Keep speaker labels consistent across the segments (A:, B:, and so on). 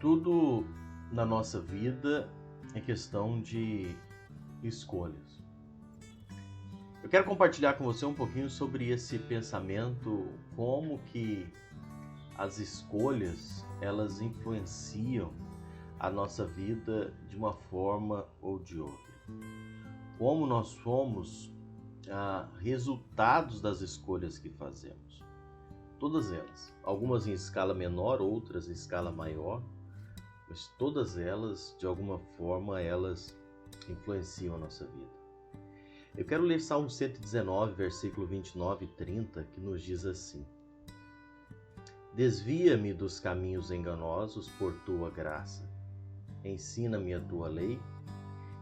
A: Tudo na nossa vida é questão de escolhas. Eu quero compartilhar com você um pouquinho sobre esse pensamento, como que as escolhas, elas influenciam a nossa vida de uma forma ou de outra. Como nós somos resultados das escolhas que fazemos. Todas elas, algumas em escala menor, outras em escala maior, mas todas elas, de alguma forma, elas influenciam a nossa vida. Eu quero ler Salmo 119, versículo 29 e 30, que nos diz assim: Desvia-me dos caminhos enganosos por tua graça. Ensina-me a tua lei.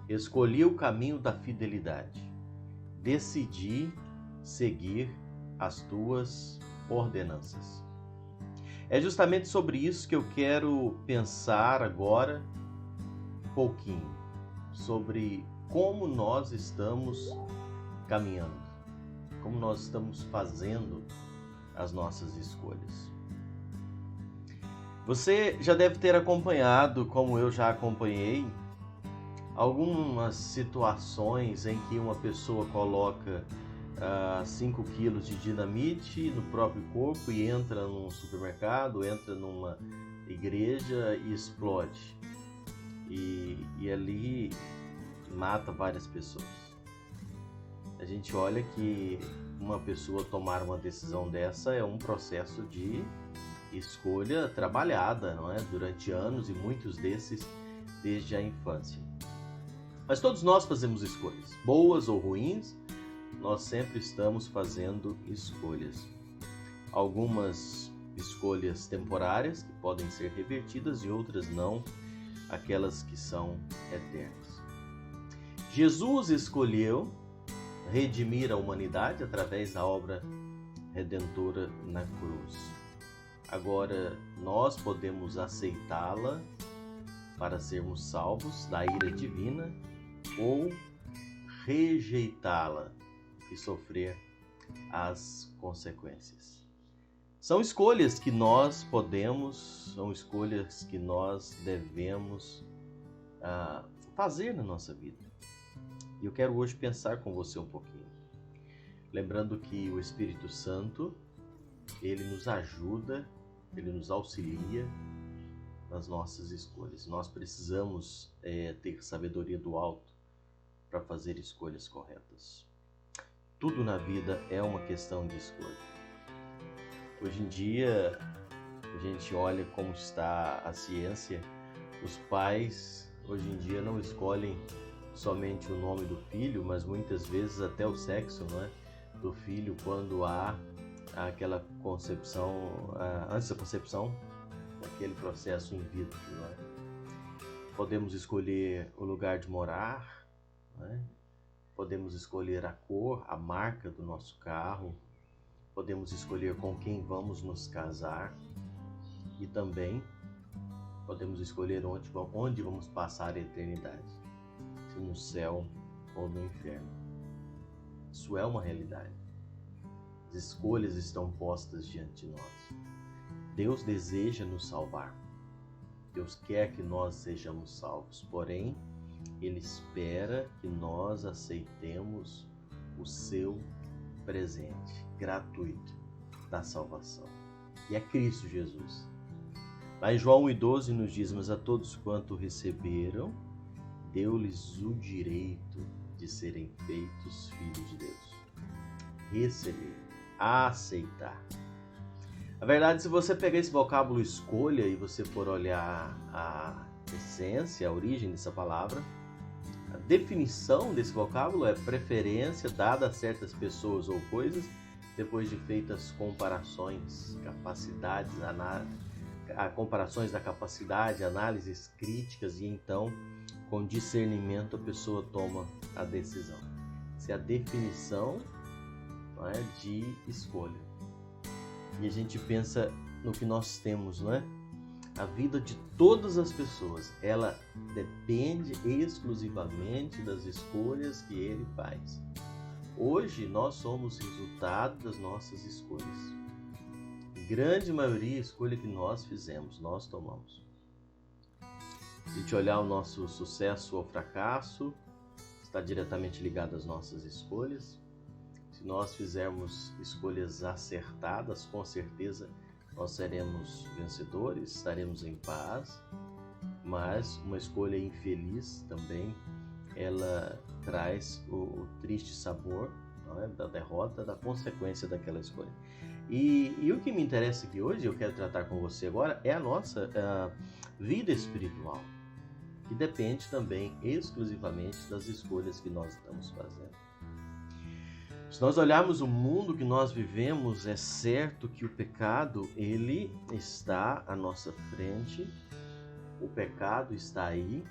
A: Escolhi o caminho da fidelidade. Decidi seguir as tuas ordenanças. É justamente sobre isso que eu quero pensar agora um pouquinho, sobre como nós estamos caminhando, como nós estamos fazendo as nossas escolhas. Você já deve ter acompanhado, como eu já acompanhei, algumas situações em que uma pessoa coloca 5 quilos de dinamite no próprio corpo e entra num supermercado, entra numa igreja e explode. E ali mata várias pessoas. A gente olha que uma pessoa tomar uma decisão dessa é um processo de escolha trabalhada, não é? Durante anos, e muitos desses desde a infância. Mas todos nós fazemos escolhas, boas ou ruins, nós sempre estamos fazendo escolhas. Algumas escolhas temporárias, que podem ser revertidas, e outras não, aquelas que são eternas. Jesus escolheu redimir a humanidade através da obra redentora na cruz. Agora, nós podemos aceitá-la para sermos salvos da ira divina ou rejeitá-la e sofrer as consequências. São escolhas que nós podemos, são escolhas que nós devemos fazer na nossa vida. E eu quero hoje pensar com você um pouquinho. Lembrando que o Espírito Santo, ele nos ajuda, ele nos auxilia nas nossas escolhas. Nós precisamos ter sabedoria do alto para fazer escolhas corretas. Tudo na vida é uma questão de escolha. Hoje em dia, a gente olha como está a ciência. Os pais, hoje em dia, não escolhem somente o nome do filho, mas muitas vezes até o sexo, não é, do filho, quando há aquela concepção, antes da concepção, aquele processo in vitro, não é? Podemos escolher o lugar de morar, não é? Podemos escolher a cor, a marca do nosso carro, podemos escolher com quem vamos nos casar e também podemos escolher onde vamos passar a eternidade, se no céu ou no inferno. Isso é uma realidade. As escolhas estão postas diante de nós. Deus deseja nos salvar. Deus quer que nós sejamos salvos, porém, Ele espera que nós aceitemos o seu presente gratuito da salvação. E é Cristo Jesus. Lá em João 1,12 nos diz: Mas a todos quanto receberam, deu-lhes o direito de serem feitos filhos de Deus. Receber, aceitar. Na verdade, se você pegar esse vocábulo escolha e você for olhar a essência, a origem dessa palavra, a definição desse vocábulo é preferência dada a certas pessoas ou coisas depois de feitas comparações, comparações da capacidade, análises críticas, e então, com discernimento, a pessoa toma a decisão. Essa é a definição, não é, de escolha. E a gente pensa no que nós temos, não é? A vida de todas as pessoas, ela depende exclusivamente das escolhas que ele faz. Hoje, nós somos resultado das nossas escolhas. A grande maioria, a escolha que nós fizemos, nós tomamos. Se a gente olhar o nosso sucesso ou fracasso, está diretamente ligado às nossas escolhas. Se nós fizermos escolhas acertadas, com certeza nós seremos vencedores, estaremos em paz. Mas uma escolha infeliz também, ela traz o triste sabor, não é? Da derrota, da consequência daquela escolha. E o que me interessa aqui hoje, eu quero tratar com você agora, é a nossa vida espiritual, que depende também exclusivamente das escolhas que nós estamos fazendo. Se nós olharmos o mundo que nós vivemos, é certo que o pecado, ele está à nossa frente, o pecado está aí,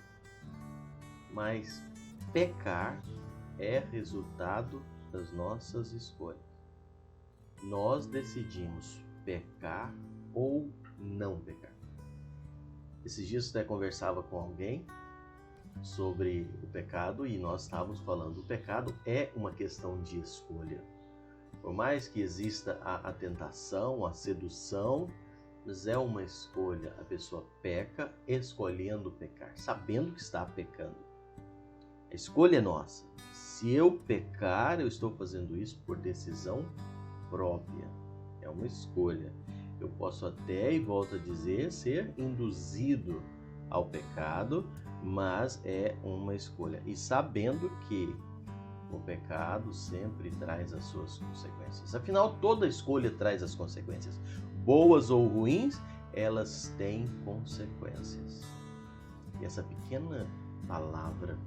A: mas pecar é resultado das nossas escolhas. Nós decidimos pecar ou não pecar. Esses dias eu até conversava com alguém sobre o pecado e nós estávamos falando, o pecado é uma questão de escolha. Por mais que exista a tentação, a sedução, mas é uma escolha. A pessoa peca escolhendo pecar, sabendo que está pecando. A escolha é nossa. Se eu pecar, eu estou fazendo isso por decisão própria. É uma escolha. Eu posso até, e volto a dizer, ser induzido ao pecado, mas é uma escolha. E sabendo que o pecado sempre traz as suas consequências. Afinal, toda escolha traz as consequências. Boas ou ruins, elas têm consequências. E essa pequena palavra,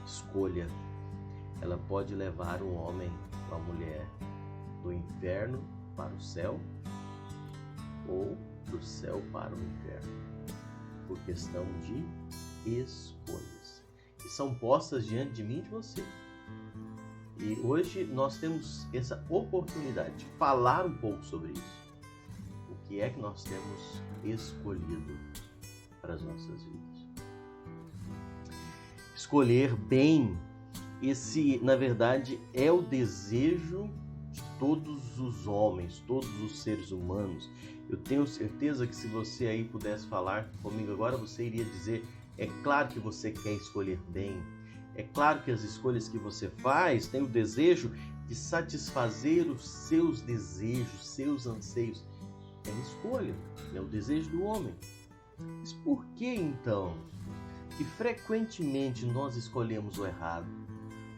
A: escolha, ela pode levar um homem ou uma mulher do inferno para o céu ou do céu para o inferno, por questão de escolhas que são postas diante de mim e de você. E hoje nós temos essa oportunidade de falar um pouco sobre isso. O que é que nós temos escolhido para as nossas vidas? Escolher bem, esse, na verdade, é o desejo de todos os homens, todos os seres humanos. Eu tenho certeza que se você aí pudesse falar comigo agora, você iria dizer, é claro que você quer escolher bem. É claro que as escolhas que você faz têm o desejo de satisfazer os seus desejos, seus anseios. É a escolha, é o desejo do homem. Mas por que então que frequentemente nós escolhemos o errado?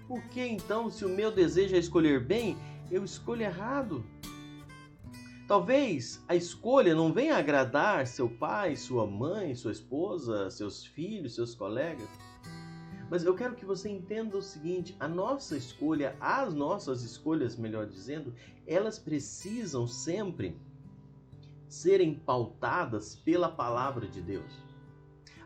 A: Por que então, se o meu desejo é escolher bem, eu escolho errado? Talvez a escolha não venha agradar seu pai, sua mãe, sua esposa, seus filhos, seus colegas. Mas eu quero que você entenda o seguinte, a nossa escolha, as nossas escolhas, melhor dizendo, elas precisam sempre serem pautadas pela palavra de Deus.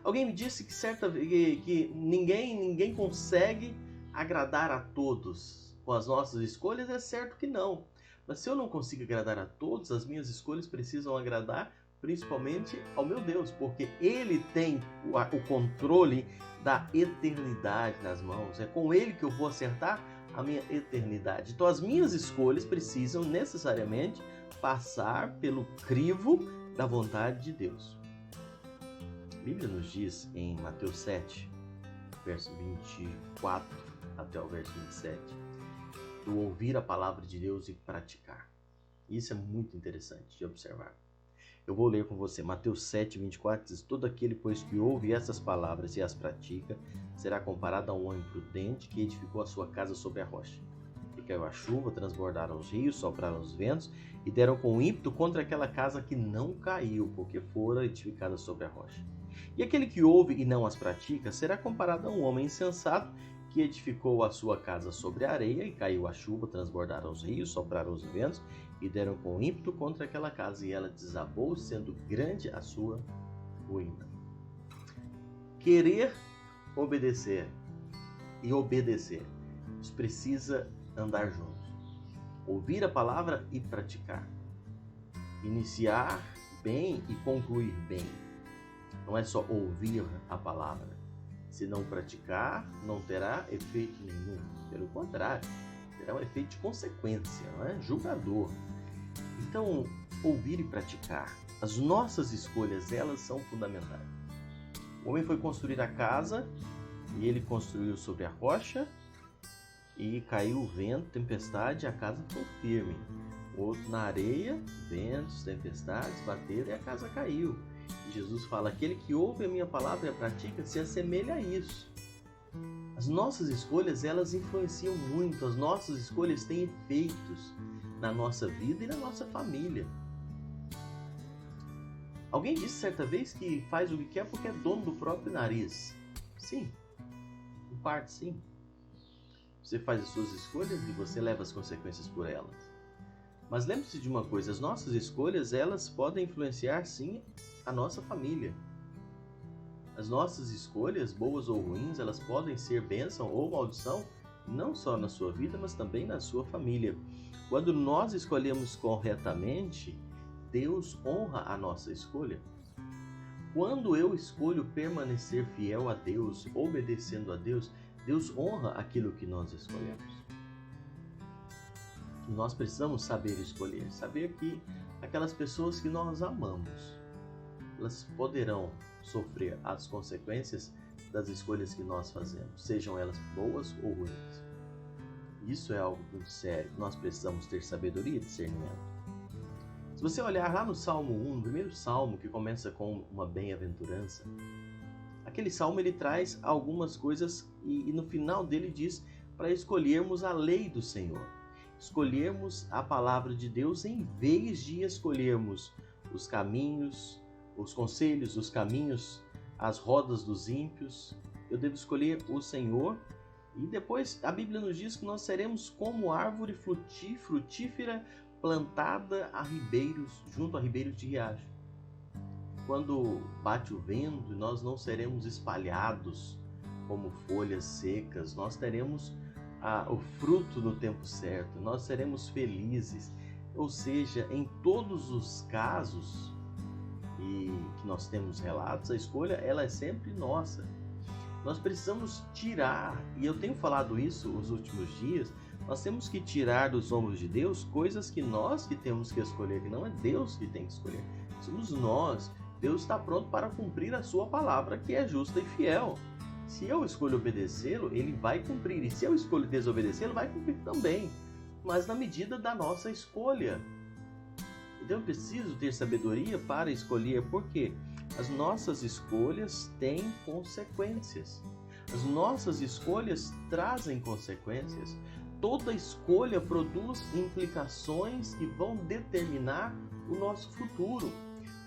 A: Alguém me disse que ninguém consegue agradar a todos com as nossas escolhas. É certo que não. Mas se eu não consigo agradar a todos, as minhas escolhas precisam agradar principalmente ao meu Deus, porque Ele tem o controle da eternidade nas mãos. É com Ele que eu vou acertar a minha eternidade. Então as minhas escolhas precisam necessariamente passar pelo crivo da vontade de Deus. A Bíblia nos diz em Mateus 7, verso 24 até o verso 27, do ouvir a palavra de Deus e praticar. Isso é muito interessante de observar. Eu vou ler com você. Mateus 7, 24 diz, todo aquele, pois, que ouve essas palavras e as pratica, será comparado a um homem prudente que edificou a sua casa sobre a rocha. E caiu a chuva, transbordaram os rios, sopraram os ventos e deram com ímpeto contra aquela casa que não caiu, porque fora edificada sobre a rocha. E aquele que ouve e não as pratica será comparado a um homem insensato que edificou a sua casa sobre a areia, e caiu a chuva, transbordaram os rios, sopraram os ventos e deram com ímpeto contra aquela casa, e ela desabou, sendo grande a sua ruína. Querer obedecer e obedecer, isso precisa andar juntos. Ouvir a palavra e praticar. Iniciar bem e concluir bem. Não é só ouvir a palavra. Se não praticar, não terá efeito nenhum. Pelo contrário, terá um efeito de consequência, não é? Julgador. Então, ouvir e praticar. As nossas escolhas, elas são fundamentais. O homem foi construir a casa e ele construiu sobre a rocha e caiu o vento, tempestade, e a casa ficou firme. O outro na areia, ventos, tempestades bateram e a casa caiu. E Jesus fala: aquele que ouve a minha palavra e a pratica se assemelha a isso. As nossas escolhas, elas influenciam muito. As nossas escolhas têm efeitos na nossa vida e na nossa família. Alguém disse certa vez que faz o que quer porque é dono do próprio nariz. Sim, em parte sim. Você faz as suas escolhas e você leva as consequências por elas. Mas lembre-se de uma coisa: as nossas escolhas, elas podem influenciar sim a nossa família. As nossas escolhas, boas ou ruins, elas podem ser bênção ou maldição, não só na sua vida, mas também na sua família. Quando nós escolhemos corretamente, Deus honra a nossa escolha. Quando eu escolho permanecer fiel a Deus, obedecendo a Deus, Deus honra aquilo que nós escolhemos. Nós precisamos saber escolher, saber que aquelas pessoas que nós amamos, elas poderão sofrer as consequências das escolhas que nós fazemos, sejam elas boas ou ruins. Isso é algo muito sério. Nós precisamos ter sabedoria e discernimento. Se você olhar lá no Salmo 1, no primeiro salmo, que começa com uma bem-aventurança, aquele salmo ele traz algumas coisas e no final dele diz para escolhermos a lei do Senhor. Escolhermos a palavra de Deus em vez de escolhermos os caminhos, os conselhos, os caminhos, as rodas dos ímpios. Eu devo escolher o Senhor. E depois a Bíblia nos diz que nós seremos como árvore frutífera plantada a ribeiros, junto a ribeiros de riacho. Quando bate o vento, nós não seremos espalhados como folhas secas, nós teremos o fruto no tempo certo, nós seremos felizes. Ou seja, em todos os casos e que nós temos relatos, a escolha ela é sempre nossa. Nós precisamos tirar, e eu tenho falado isso nos últimos dias, nós temos que tirar dos ombros de Deus coisas que nós que temos que escolher, que não é Deus que tem que escolher, somos nós. Deus está pronto para cumprir a sua palavra, que é justa e fiel. Se eu escolho obedecê-lo, ele vai cumprir, e se eu escolho desobedecê-lo, vai cumprir também, mas na medida da nossa escolha. Então eu preciso ter sabedoria para escolher, porque as nossas escolhas têm consequências. As nossas escolhas trazem consequências. Toda escolha produz implicações que vão determinar o nosso futuro.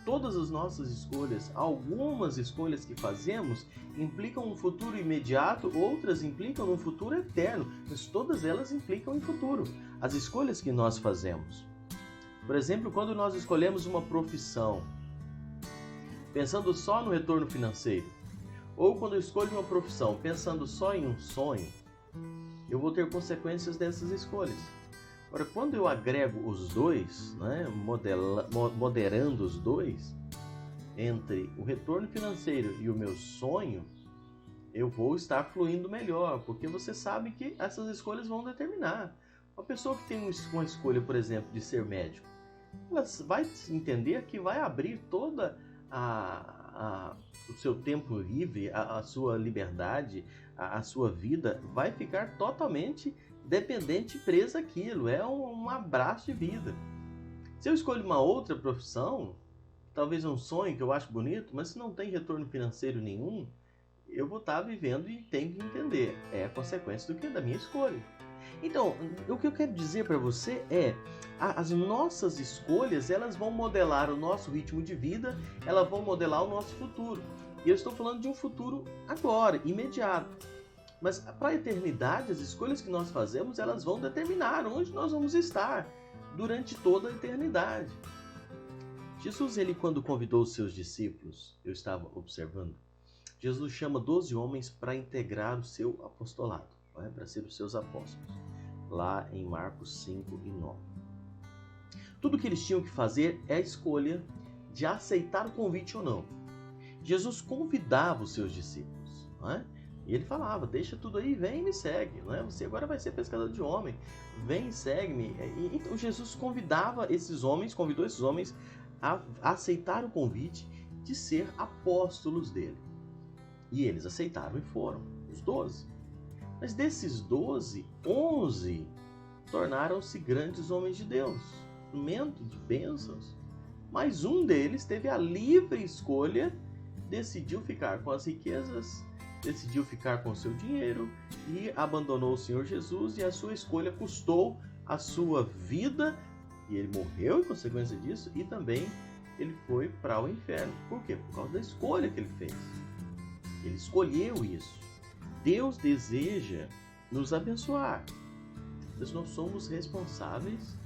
A: Todas as nossas escolhas, algumas escolhas que fazemos, implicam um futuro imediato, outras implicam um futuro eterno, mas todas elas implicam em futuro. As escolhas que nós fazemos. Por exemplo, quando nós escolhemos uma profissão, pensando só no retorno financeiro, ou quando eu escolho uma profissão pensando só em um sonho, eu vou ter consequências dessas escolhas. Agora, quando eu agrego os dois, né, moderando os dois, entre o retorno financeiro e o meu sonho, eu vou estar fluindo melhor, porque você sabe que essas escolhas vão determinar. Uma pessoa que tem uma escolha, por exemplo, de ser médico, ela vai entender que vai abrir toda o seu tempo livre, a sua liberdade, a sua vida vai ficar totalmente dependente e presa àquilo. É um abraço de vida. Se eu escolho uma outra profissão, talvez um sonho que eu acho bonito, mas se não tem retorno financeiro nenhum, eu vou estar vivendo e tenho que entender. É a consequência da minha escolha. Então, o que eu quero dizer para você é, as nossas escolhas, elas vão modelar o nosso ritmo de vida, elas vão modelar o nosso futuro. E eu estou falando de um futuro agora, imediato. Mas para a eternidade, as escolhas que nós fazemos, elas vão determinar onde nós vamos estar durante toda a eternidade. Jesus, ele quando convidou os seus discípulos, eu estava observando, Jesus chama 12 homens para integrar o seu apostolado, para ser os seus apóstolos, lá em Marcos 5 e 9. Tudo que eles tinham que fazer é a escolha de aceitar o convite ou não. Jesus convidava os seus discípulos, e ele falava, deixa tudo aí, vem e me segue, você agora vai ser pescador de homem, vem e segue-me. Então Jesus convidou esses homens a aceitar o convite de ser apóstolos dele. E eles aceitaram e foram, os 12. Mas desses 12, 11 tornaram-se grandes homens de Deus, instrumento de bênçãos. Mas um deles teve a livre escolha, decidiu ficar com as riquezas, decidiu ficar com o seu dinheiro e abandonou o Senhor Jesus, e a sua escolha custou a sua vida, e ele morreu em consequência disso, e também ele foi para o inferno. Por quê? Por causa da escolha que ele fez. Ele escolheu isso. Deus deseja nos abençoar, mas nós somos responsáveis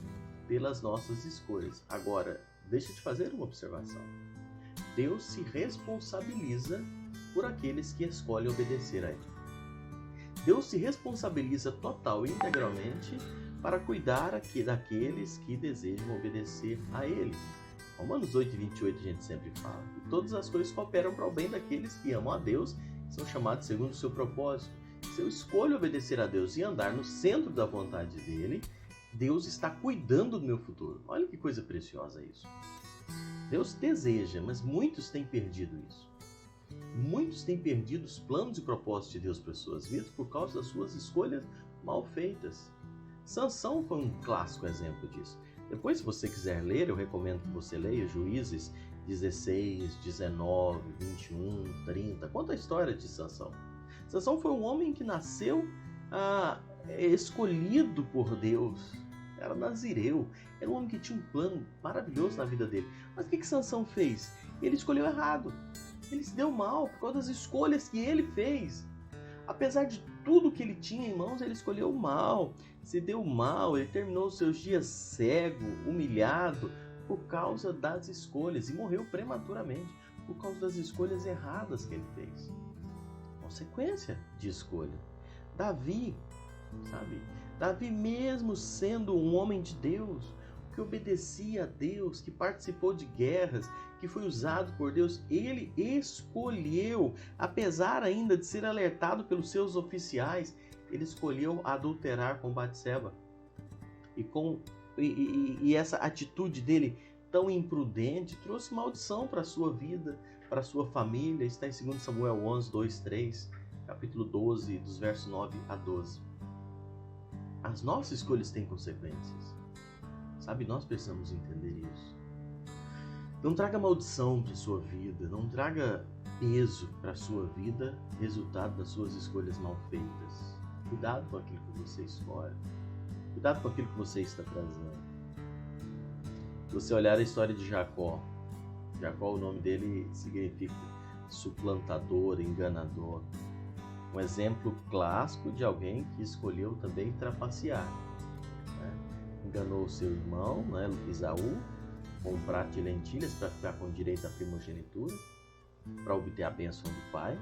A: pelas nossas escolhas. Agora, deixa eu te fazer uma observação. Deus se responsabiliza por aqueles que escolhem obedecer a Ele. Deus se responsabiliza total e integralmente para cuidar daqueles que desejam obedecer a Ele. Romanos 8:28 a gente sempre fala. E todas as coisas cooperam para o bem daqueles que amam a Deus, que são chamados segundo o seu propósito. Se eu escolho obedecer a Deus e andar no centro da vontade dEle, Deus está cuidando do meu futuro. Olha que coisa preciosa isso. Deus deseja, mas muitos têm perdido isso. Muitos têm perdido os planos e propósitos de Deus para as suas vidas por causa das suas escolhas mal feitas. Sansão foi um clássico exemplo disso. Depois, se você quiser ler, eu recomendo que você leia Juízes 16, 19, 21, 30. Conta a história de Sansão. Sansão foi um homem que nasceu escolhido por Deus. Era nazireu. Era um homem que tinha um plano maravilhoso na vida dele. Mas o que Sansão fez? Ele escolheu errado. Ele se deu mal por causa das escolhas que ele fez. Apesar de tudo que ele tinha em mãos, ele escolheu mal. Se deu mal, ele terminou os seus dias cego, humilhado, por causa das escolhas. E morreu prematuramente por causa das escolhas erradas que ele fez. Consequência de escolha. Davi, mesmo sendo um homem de Deus, que obedecia a Deus, que participou de guerras, que foi usado por Deus, ele escolheu, apesar ainda de ser alertado pelos seus oficiais, ele escolheu adulterar com Batseba. E essa atitude dele tão imprudente trouxe maldição para a sua vida, para a sua família. Está em 2 Samuel 11, 2, 3, capítulo 12, dos versos 9 a 12. As nossas escolhas têm consequências. Nós precisamos entender isso. Não traga maldição para a sua vida, não traga peso para a sua vida, resultado das suas escolhas mal feitas. Cuidado com aquilo que você escolhe. Cuidado com aquilo que você está trazendo. Se você olhar a história de Jacó, o nome dele significa suplantador, enganador. Um exemplo clássico de alguém que escolheu também trapacear. Enganou o seu irmão, Esaú, com um prato de lentilhas para ficar com direito à primogenitura, para obter a bênção do pai,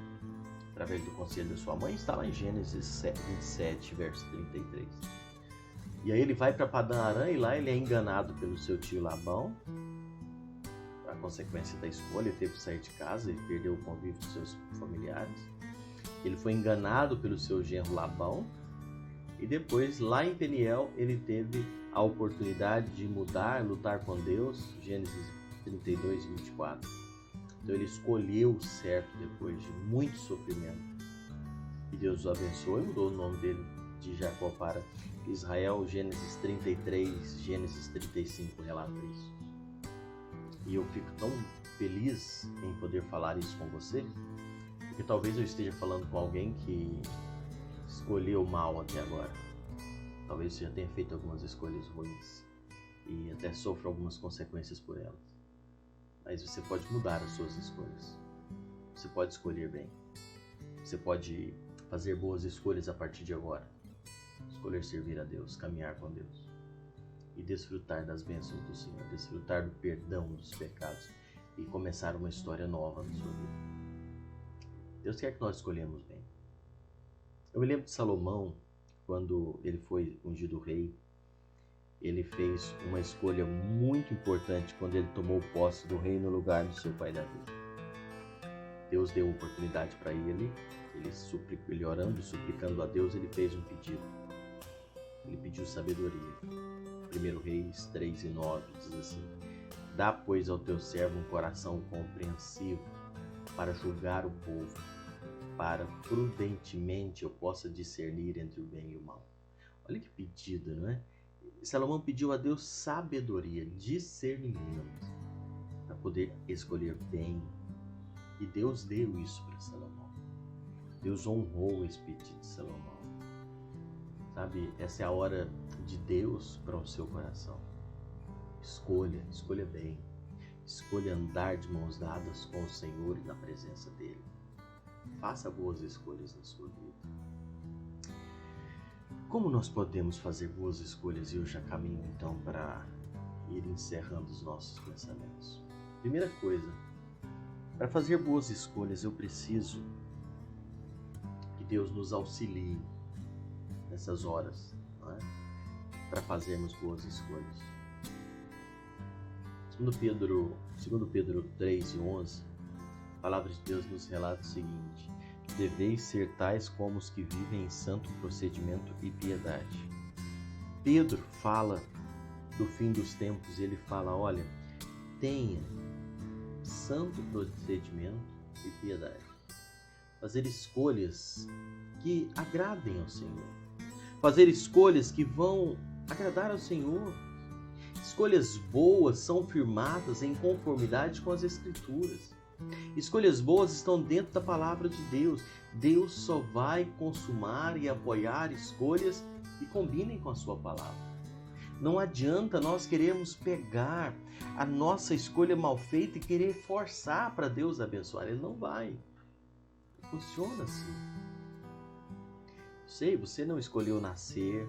A: através do conselho da sua mãe. Está lá em Gênesis 27, verso 33. E aí ele vai para Padã Arã e lá ele é enganado pelo seu tio Labão. A consequência da escolha, ele teve que sair de casa, ele perdeu o convívio dos seus familiares. Ele foi enganado pelo seu genro Labão. E depois, lá em Peniel, ele teve a oportunidade de mudar, lutar com Deus, Gênesis 32, 24. Então ele escolheu o certo depois de muito sofrimento. E Deus o abençoou e mudou o nome dele de Jacó para Israel. Gênesis 33, Gênesis 35 relata isso. E eu fico tão feliz em poder falar isso com você, porque talvez eu esteja falando com alguém que escolheu mal até agora. Talvez você já tenha feito algumas escolhas ruins e até sofra algumas consequências por elas. Mas você pode mudar as suas escolhas. Você pode escolher bem. Você pode fazer boas escolhas a partir de agora. Escolher servir a Deus, caminhar com Deus e desfrutar das bênçãos do Senhor, desfrutar do perdão dos pecados e começar uma história nova na sua vida. Deus quer que nós escolhemos bem. Eu me lembro de Salomão, quando ele foi ungido rei, ele fez uma escolha muito importante quando ele tomou posse do reino no lugar do seu pai Davi. Deus deu oportunidade para ele orando e suplicando a Deus, ele fez um pedido. Ele pediu sabedoria. 1 Reis 3 e 9 diz assim: dá, pois, ao teu servo um coração compreensivo para julgar o povo para prudentemente eu possa discernir entre o bem e o mal. Olha que pedido, não é? Salomão pediu a Deus sabedoria, discernimento, para poder escolher bem. E Deus deu isso para Salomão. Deus honrou esse pedido de Salomão. Sabe, essa é a hora de Deus para o seu coração. Escolha bem. Escolha andar de mãos dadas com o Senhor e na presença dEle. Faça boas escolhas na sua vida. Como nós podemos fazer boas escolhas? E eu já caminho então para ir encerrando os nossos pensamentos. Primeira coisa, para fazer boas escolhas eu preciso que Deus nos auxilie nessas horas, não é? Para fazermos boas escolhas. Segundo Pedro 3:11, a palavra de Deus nos relata o seguinte: deveis ser tais como os que vivem em santo procedimento e piedade. Pedro fala do fim dos tempos, ele fala, olha, tenha santo procedimento e piedade. Fazer escolhas que agradem ao Senhor. Fazer escolhas que vão agradar ao Senhor. Escolhas boas são firmadas em conformidade com as Escrituras. Escolhas boas estão dentro da palavra de Deus. Deus só vai consumar e apoiar escolhas que combinem com a sua palavra. Não adianta nós querermos pegar a nossa escolha mal feita e querer forçar para Deus abençoar. Ele não vai. Funciona assim. Sei, você não escolheu nascer,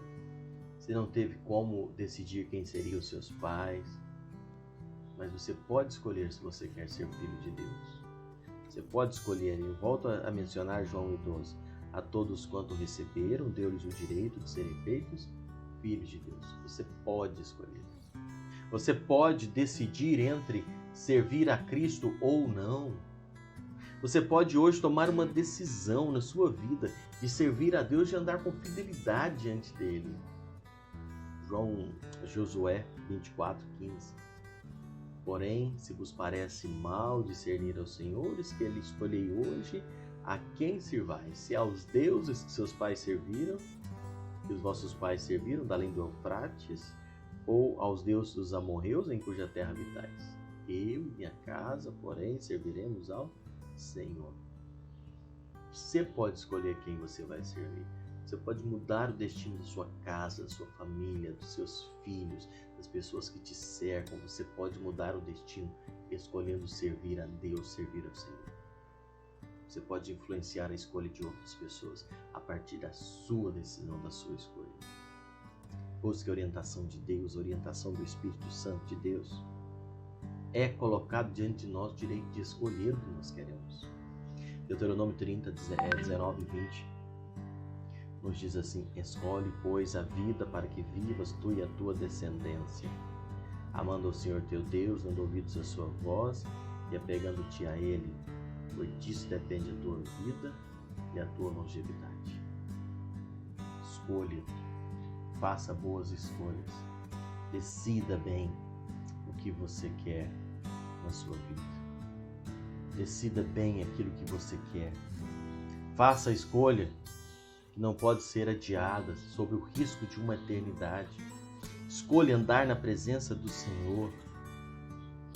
A: você não teve como decidir quem seriam os seus pais, mas você pode escolher se você quer ser filho de Deus. Você pode escolher, eu volto a mencionar João 1:12, a todos quanto receberam, deu-lhes o direito de serem feitos filhos de Deus. Você pode escolher. Você pode decidir entre servir a Cristo ou não. Você pode hoje tomar uma decisão na sua vida de servir a Deus, de andar com fidelidade diante dele. Josué 24:15. Porém, se vos parece mal discernir aos senhores que ele escolhei hoje, a quem servais? Se aos deuses que seus pais serviram, que os vossos pais serviram, da além do Eufrates, ou aos deuses dos amorreus em cuja terra habitais? Eu e minha casa, porém, serviremos ao Senhor. Você pode escolher quem você vai servir. Você pode mudar o destino da sua casa, da sua família, dos seus filhos, das pessoas que te cercam. Você pode mudar o destino escolhendo servir a Deus, servir ao Senhor. Você pode influenciar a escolha de outras pessoas a partir da sua decisão, da sua escolha. Busque a orientação de Deus, a orientação do Espírito Santo de Deus. É colocado diante de nós o direito de escolher o que nós queremos. Deuteronômio 30, 19 e 20 nos diz assim: escolhe, pois, a vida para que vivas tu e a tua descendência, amando ao Senhor teu Deus, dando ouvidos à sua voz e apegando-te a Ele, pois disso depende a tua vida e a tua longevidade. Escolha, faça boas escolhas, decida bem o que você quer na sua vida. Decida bem aquilo que você quer. Faça a escolha que não pode ser adiada, sob o risco de uma eternidade. Escolha andar na presença do Senhor.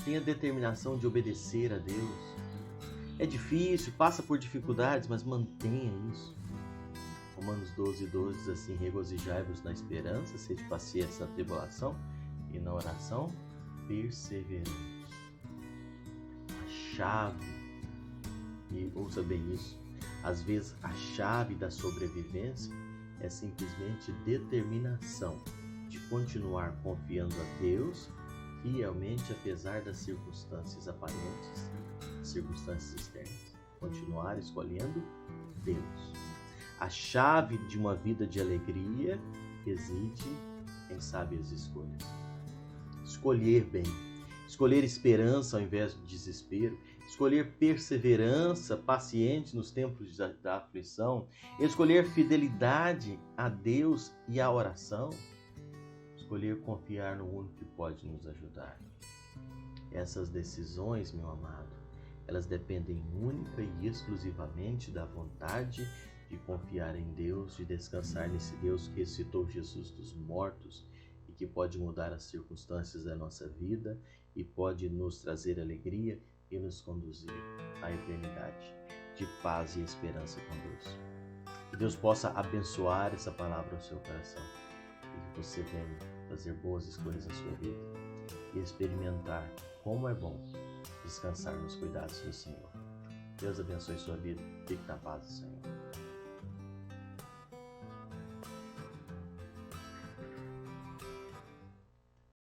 A: Tenha determinação de obedecer a Deus. É difícil, passa por dificuldades, mas mantenha isso. Romanos 12:12 diz assim: regozijai-vos na esperança, sede pacientes na tribulação e na oração perseverantes. A chave, e ouça bem isso, às vezes a chave da sobrevivência é simplesmente determinação de continuar confiando a Deus fielmente apesar das circunstâncias aparentes, circunstâncias externas. Continuar escolhendo Deus. A chave de uma vida de alegria reside em sábias escolhas. Escolher bem, escolher esperança ao invés de desespero, escolher perseverança, paciente nos tempos da aflição, escolher fidelidade a Deus e à oração, escolher confiar no único que pode nos ajudar. Essas decisões, meu amado, elas dependem única e exclusivamente da vontade de confiar em Deus, de descansar nesse Deus que ressuscitou Jesus dos mortos e que pode mudar as circunstâncias da nossa vida e pode nos trazer alegria e nos conduzir à eternidade de paz e esperança com Deus. Que Deus possa abençoar essa palavra ao seu coração e que você venha fazer boas escolhas na sua vida e experimentar como é bom descansar nos cuidados do Senhor. Deus abençoe sua vida. Fique na paz do Senhor.